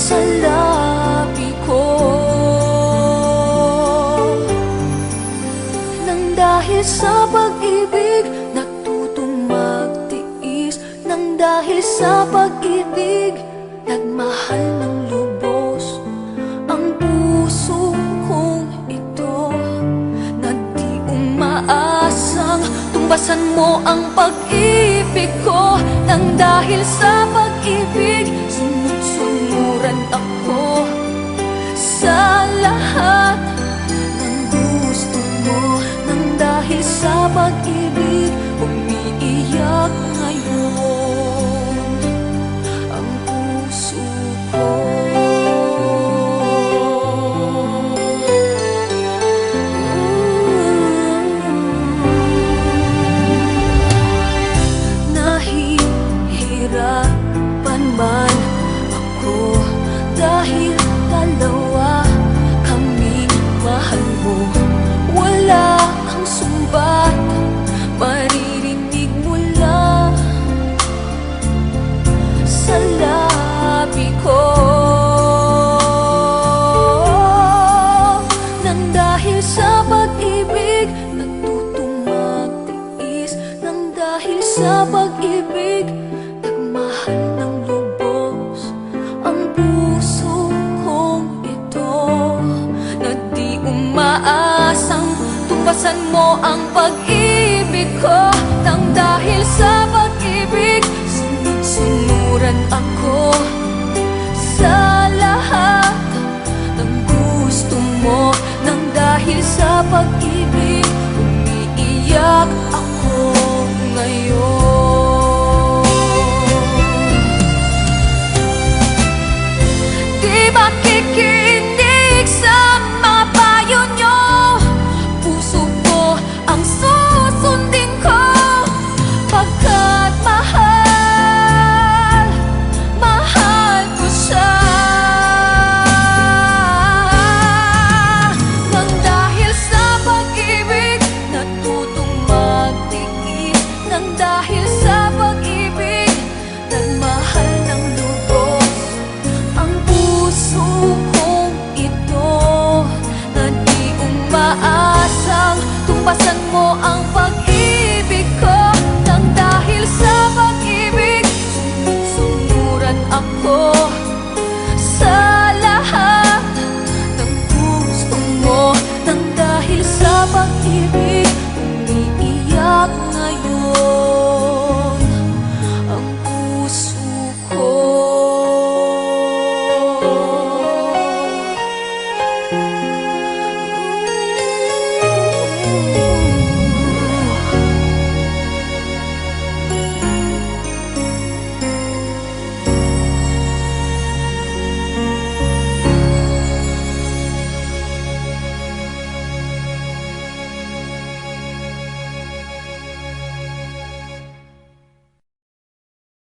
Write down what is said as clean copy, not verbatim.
sa labi ko. Nang dahil sa pag-ibig natutong magtiis, nang dahil sa pag-ibig nagmahal ng lubos ang puso kong ito, na di umaasang tumbasan mo ang pag-ibig ko. Nang dahil sa pag-ibig sunod-sunuran ako sa lahat ng gusto mo. Nang dahil sa pag-ibig umiiyak ngayon ang puso ko. Nahihirapan man ako dahil dalawa kaming mahal mo. Wala kang sumbat maririnig mula sa labi ko. Nang dahil sa pag-ibig natutong magtiis, nang dahil sa pag-ibig nagmahal ng lubos ang puso kong ito, na di umaasang tumbasan mo ang pag-ibig ko. Nang dahil sa pag-ibig sunod-sunuran ako sa lahat ng gusto mo. Nang dahil sa pag-ibig